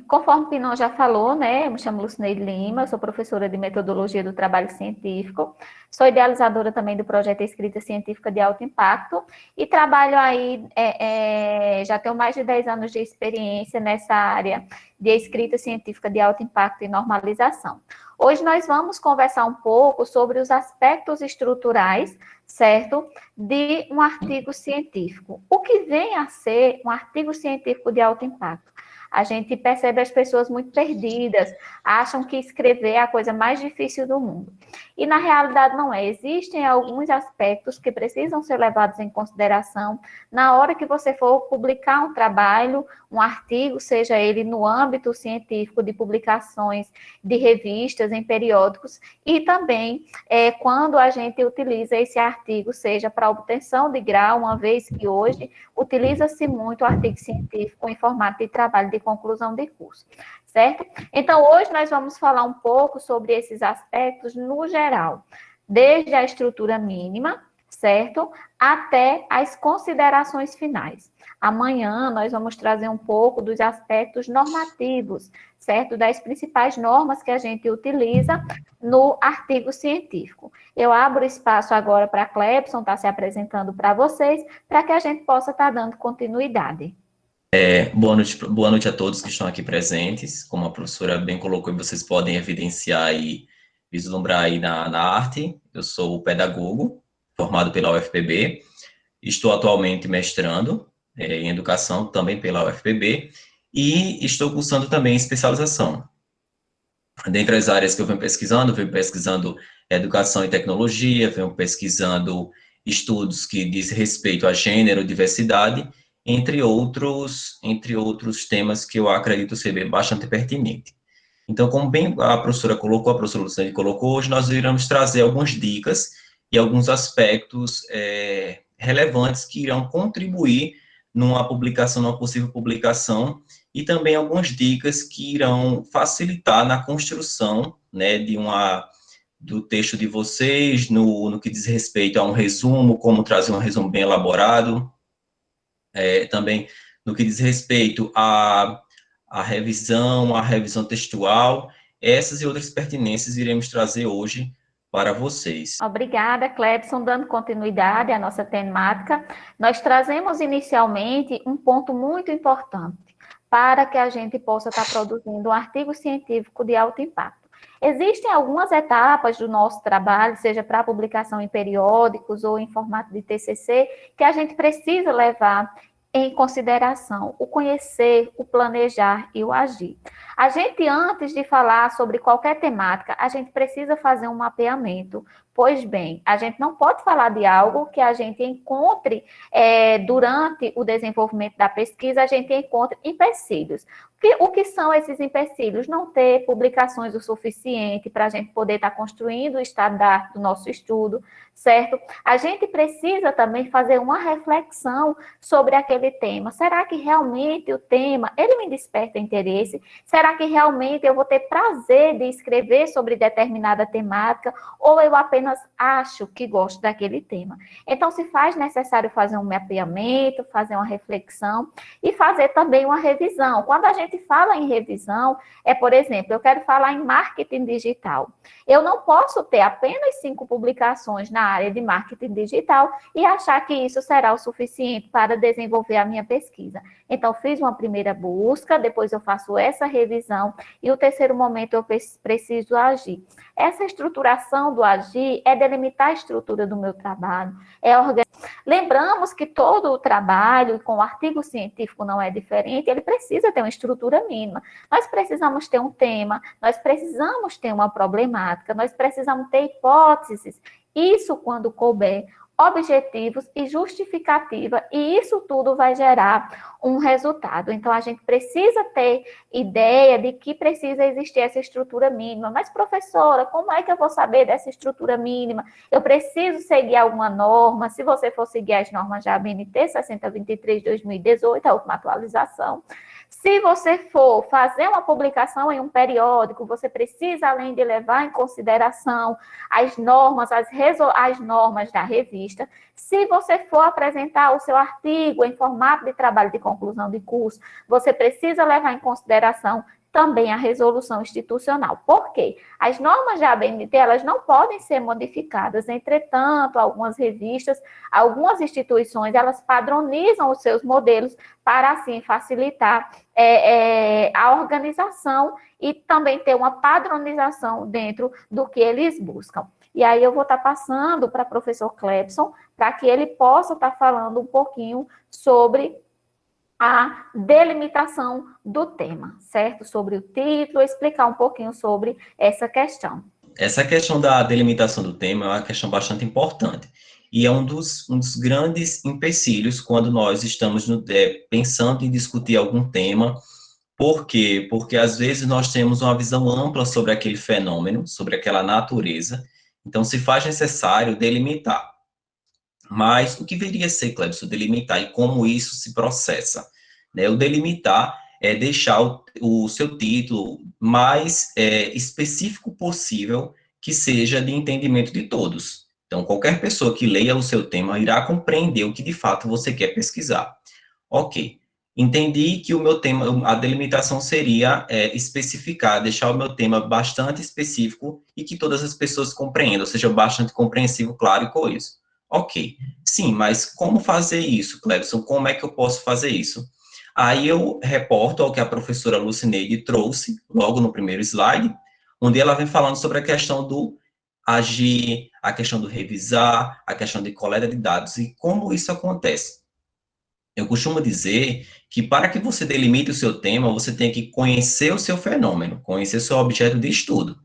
Conforme o Pinon já falou, né, eu me chamo Lucineide Lima, eu sou professora de Metodologia do Trabalho Científico, sou idealizadora também do projeto Escrita Científica de Alto Impacto e trabalho aí, já tenho mais de 10 anos de experiência nessa área de escrita científica de alto impacto e normalização. Hoje nós vamos conversar um pouco sobre os aspectos estruturais, certo, de um artigo científico. O que vem a ser um artigo científico de alto impacto? A gente percebe as pessoas muito perdidas, acham que escrever é a coisa mais difícil do mundo. E na realidade não é. Existem alguns aspectos que precisam ser levados em consideração na hora que você for publicar um trabalho, um artigo, seja ele no âmbito científico de publicações de revistas, em periódicos, e também quando a gente utiliza esse artigo, seja para obtenção de grau, uma vez que hoje utiliza-se muito o artigo científico em formato de trabalho de conclusão de curso, certo? Então, hoje nós vamos falar um pouco sobre esses aspectos no geral, desde a estrutura mínima, certo? Até as considerações finais. Amanhã nós vamos trazer um pouco dos aspectos normativos, certo? Das principais normas que a gente utiliza no artigo científico. Eu abro espaço agora para a Clebson estar se apresentando para vocês, para que a gente possa estar dando continuidade. Boa noite a todos que estão aqui presentes. Como a professora bem colocou, e vocês podem evidenciar e vislumbrar aí na arte. Eu sou pedagogo, formado pela UFPB. Estou atualmente mestrando em educação, também pela UFPB, e estou cursando também especialização. Dentre as áreas que eu venho pesquisando educação e tecnologia, venho pesquisando estudos que dizem respeito a gênero, diversidade, entre outros temas que eu acredito ser bastante pertinente. Então, como bem a professora colocou, a professora Luciane colocou, hoje nós iremos trazer algumas dicas e alguns aspectos relevantes que irão contribuir numa publicação, numa possível publicação, e também algumas dicas que irão facilitar na construção, né, do texto de vocês, no que diz respeito a um resumo, como trazer um resumo bem elaborado, também no que diz respeito à revisão textual, essas e outras pertinências iremos trazer hoje para vocês. Obrigada, Clebson. Dando continuidade à nossa temática, nós trazemos inicialmente um ponto muito importante para que a gente possa estar produzindo um artigo científico de alto impacto. Existem algumas etapas do nosso trabalho, seja para publicação em periódicos ou em formato de TCC, que a gente precisa levar em consideração o conhecer, o planejar e o agir. A gente, antes de falar sobre qualquer temática, a gente precisa fazer um mapeamento. Pois bem, a gente não pode falar de algo que a gente encontre durante o desenvolvimento da pesquisa, a gente encontre empecilhos. O que são esses empecilhos? Não ter publicações o suficiente para a gente poder estar construindo o estado da arte do nosso estudo, certo? A gente precisa também fazer uma reflexão sobre aquele tema. Será que realmente o tema, ele me desperta interesse? Será que realmente eu vou ter prazer de escrever sobre determinada temática? Ou eu apenas acho que gosto daquele tema? Então, se faz necessário fazer um mapeamento, fazer uma reflexão e fazer também uma revisão. Quando a gente fala em revisão, por exemplo, eu quero falar em marketing digital. Eu não posso ter apenas 5 publicações na área de marketing digital e achar que isso será o suficiente para desenvolver a minha pesquisa. Então, fiz uma primeira busca, depois eu faço essa revisão e o terceiro momento eu preciso agir. Essa estruturação do agir é delimitar a estrutura do meu trabalho, organizar. Lembramos que todo o trabalho, com o artigo científico não é diferente, ele precisa ter uma estrutura mínima. Nós precisamos ter um tema, nós precisamos ter uma problemática, nós precisamos ter hipóteses, isso quando couber, objetivos e justificativa, e isso tudo vai gerar um resultado. Então, a gente precisa ter ideia de que precisa existir essa estrutura mínima. Mas, professora, como é que eu vou saber dessa estrutura mínima? Eu preciso seguir alguma norma? Se você for seguir as normas da ABNT 6023/2018, a última atualização, Se você for fazer uma publicação em um periódico, você precisa, além de levar em consideração as normas, as normas da revista. Se você for apresentar o seu artigo em formato de trabalho de conclusão de curso, você precisa levar em consideração também a resolução institucional. Por quê? As normas da ABNT, elas não podem ser modificadas. Entretanto, algumas revistas, algumas instituições, elas padronizam os seus modelos para, assim, facilitar a organização e também ter uma padronização dentro do que eles buscam. E aí eu vou estar passando para o professor Clebson, para que ele possa estar falando um pouquinho sobre a delimitação do tema, certo? Sobre o título, explicar um pouquinho sobre essa questão. Essa questão da delimitação do tema é uma questão bastante importante e é um dos grandes empecilhos quando nós estamos pensando em discutir algum tema. Por quê? Porque às vezes nós temos uma visão ampla sobre aquele fenômeno, sobre aquela natureza, então se faz necessário delimitar. Mas o que viria a ser, Clebson, delimitar e como isso se processa? Né? O delimitar é deixar o seu título mais específico possível, que seja de entendimento de todos. Então, qualquer pessoa que leia o seu tema irá compreender o que de fato você quer pesquisar. Ok, entendi que o meu tema, a delimitação seria especificar, deixar o meu tema bastante específico e que todas as pessoas compreendam, ou seja, bastante compreensivo, claro e coeso. Ok, sim, mas como fazer isso, Clebson? Como é que eu posso fazer isso? Aí eu reporto ao que a professora Lucineide trouxe, logo no primeiro slide, onde ela vem falando sobre a questão do agir, a questão do revisar, a questão de coleta de dados e como isso acontece. Eu costumo dizer que para que você delimite o seu tema, você tem que conhecer o seu fenômeno, conhecer o seu objeto de estudo.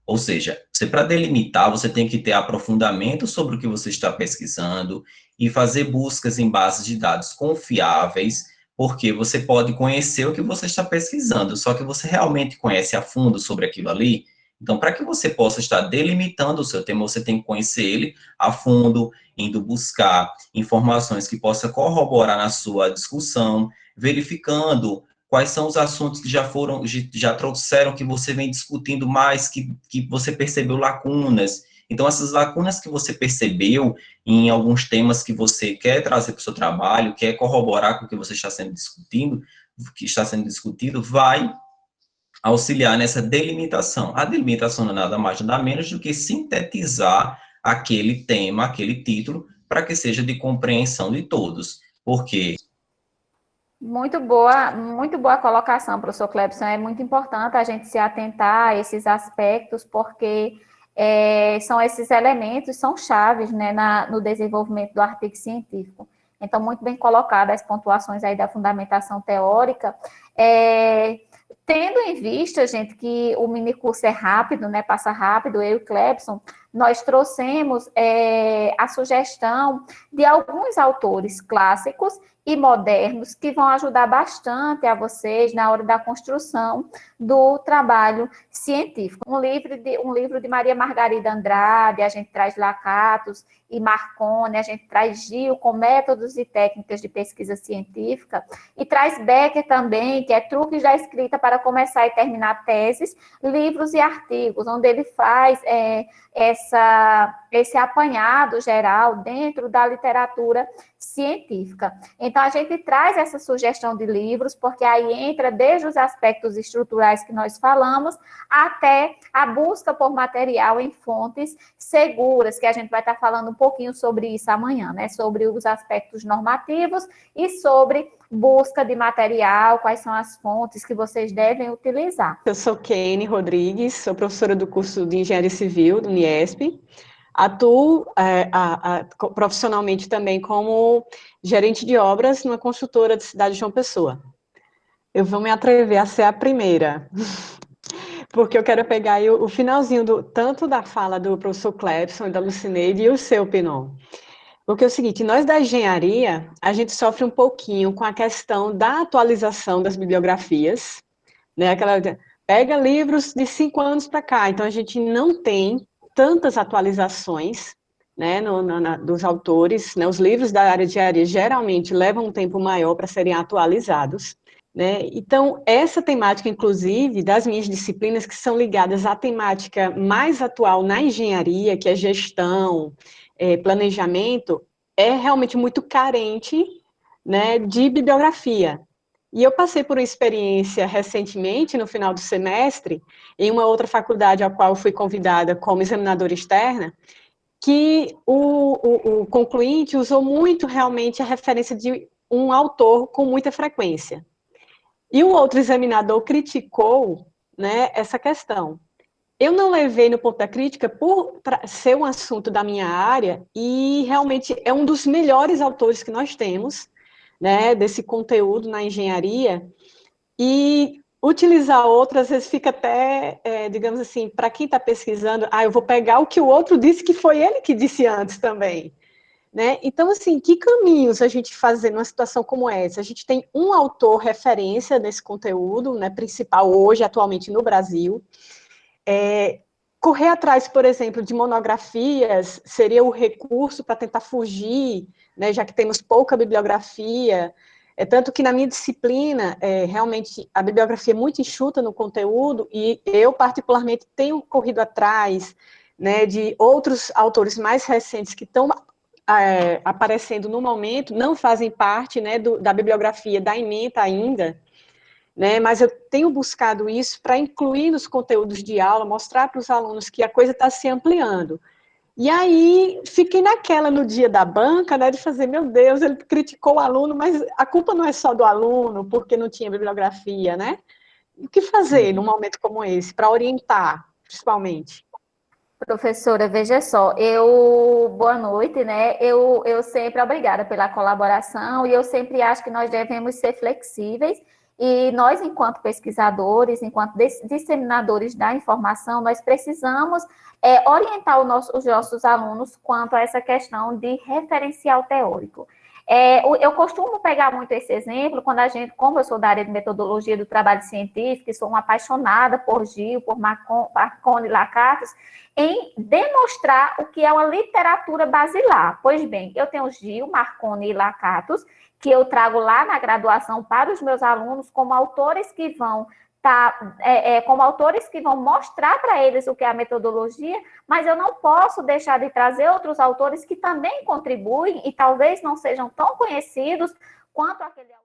Ou seja, você para delimitar, você tem que ter aprofundamento sobre o que você está pesquisando e fazer buscas em bases de dados confiáveis, porque você pode conhecer o que você está pesquisando, só que você realmente conhece a fundo sobre aquilo ali. Então, para que você possa estar delimitando o seu tema, você tem que conhecer ele a fundo, indo buscar informações que possa corroborar na sua discussão, verificando quais são os assuntos que já trouxeram, que você vem discutindo mais, que você percebeu lacunas. Então, essas lacunas que você percebeu em alguns temas que você quer trazer para o seu trabalho, quer corroborar com o que você está sendo discutindo, que está sendo discutido, vai auxiliar nessa delimitação. A delimitação não é nada mais, nada menos do que sintetizar aquele tema, aquele título, para que seja de compreensão de todos. Porque muito boa colocação, professor Clebson. É muito importante a gente se atentar a esses aspectos, porque são esses elementos, são chaves, né, no desenvolvimento do artigo científico. Então, muito bem colocadas as pontuações aí da fundamentação teórica. Tendo em vista, gente, que o minicurso é rápido, né, passa rápido, eu e o Clebson, nós trouxemos a sugestão de alguns autores clássicos e modernos que vão ajudar bastante a vocês na hora da construção do trabalho científico. Um livro de Maria Margarida Andrade, a gente traz Lakatos e Marconi, a gente traz Gil com métodos e técnicas de pesquisa científica, e traz Becker também, que é Truques da Escrita para Começar e Terminar Teses, Livros e Artigos, onde ele faz esse apanhado geral dentro da literatura científica. Então, a gente traz essa sugestão de livros, porque aí entra desde os aspectos estruturais que nós falamos, até a busca por material em fontes seguras, que a gente vai estar falando um pouquinho sobre isso amanhã, né? Sobre os aspectos normativos e sobre busca de material, quais são as fontes que vocês devem utilizar. Eu sou Kene Rodrigues, sou professora do curso de Engenharia Civil do Uniesp. Atuo profissionalmente também como gerente de obras numa construtora de cidade de João Pessoa. Eu vou me atrever a ser a primeira, porque eu quero pegar aí o finalzinho tanto da fala do professor Clebson e da Lucineide e o seu, Pinon. Porque é o seguinte, nós da engenharia, a gente sofre um pouquinho com a questão da atualização das bibliografias, né? Pega livros de 5 anos para cá, então a gente não tem tantas atualizações, né, dos autores, né, os livros da área de engenharia geralmente levam um tempo maior para serem atualizados, né? Então, essa temática, inclusive, das minhas disciplinas que são ligadas à temática mais atual na engenharia, que é gestão, planejamento, é realmente muito carente, né, de bibliografia. E eu passei por uma experiência recentemente, no final do semestre, em uma outra faculdade a qual fui convidada como examinadora externa, que o concluinte usou muito realmente a referência de um autor com muita frequência. E o outro examinador criticou, né, essa questão. Eu não levei no ponto da crítica por ser um assunto da minha área e realmente é um dos melhores autores que nós temos, né, desse conteúdo na engenharia, e utilizar outro, às vezes fica até, digamos assim, para quem está pesquisando, eu vou pegar o que o outro disse, que foi ele que disse antes também. Né? Então, assim, que caminhos a gente fazer numa situação como essa? A gente tem um autor referência nesse conteúdo, né, principal hoje, atualmente no Brasil. Correr atrás, por exemplo, de monografias seria o recurso para tentar fugir, né, já que temos pouca bibliografia. Tanto que na minha disciplina, realmente, a bibliografia é muito enxuta no conteúdo, e eu, particularmente, tenho corrido atrás, né, de outros autores mais recentes que estão aparecendo no momento, não fazem parte, né, da bibliografia da ementa ainda, né, mas eu tenho buscado isso para incluir nos conteúdos de aula, mostrar para os alunos que a coisa está se ampliando. E aí, fiquei naquela no dia da banca, né, de fazer, meu Deus, ele criticou o aluno, mas a culpa não é só do aluno, porque não tinha bibliografia, né? O que fazer num momento como esse, para orientar, principalmente? Professora, veja só, boa noite, né? Eu sempre, obrigada pela colaboração, e eu sempre acho que nós devemos ser flexíveis, e nós, enquanto pesquisadores, enquanto disseminadores da informação, nós precisamos orientar os nossos alunos quanto a essa questão de referencial teórico. Eu costumo pegar muito esse exemplo quando como eu sou da área de metodologia do trabalho científico, e sou uma apaixonada por Gil, por Marconi e Lakatos, em demonstrar o que é uma literatura basilar. Pois bem, eu tenho Gil, Marconi e Lakatos, que eu trago lá na graduação para os meus alunos como autores que vão mostrar para eles o que é a metodologia, mas eu não posso deixar de trazer outros autores que também contribuem e talvez não sejam tão conhecidos quanto aquele autor.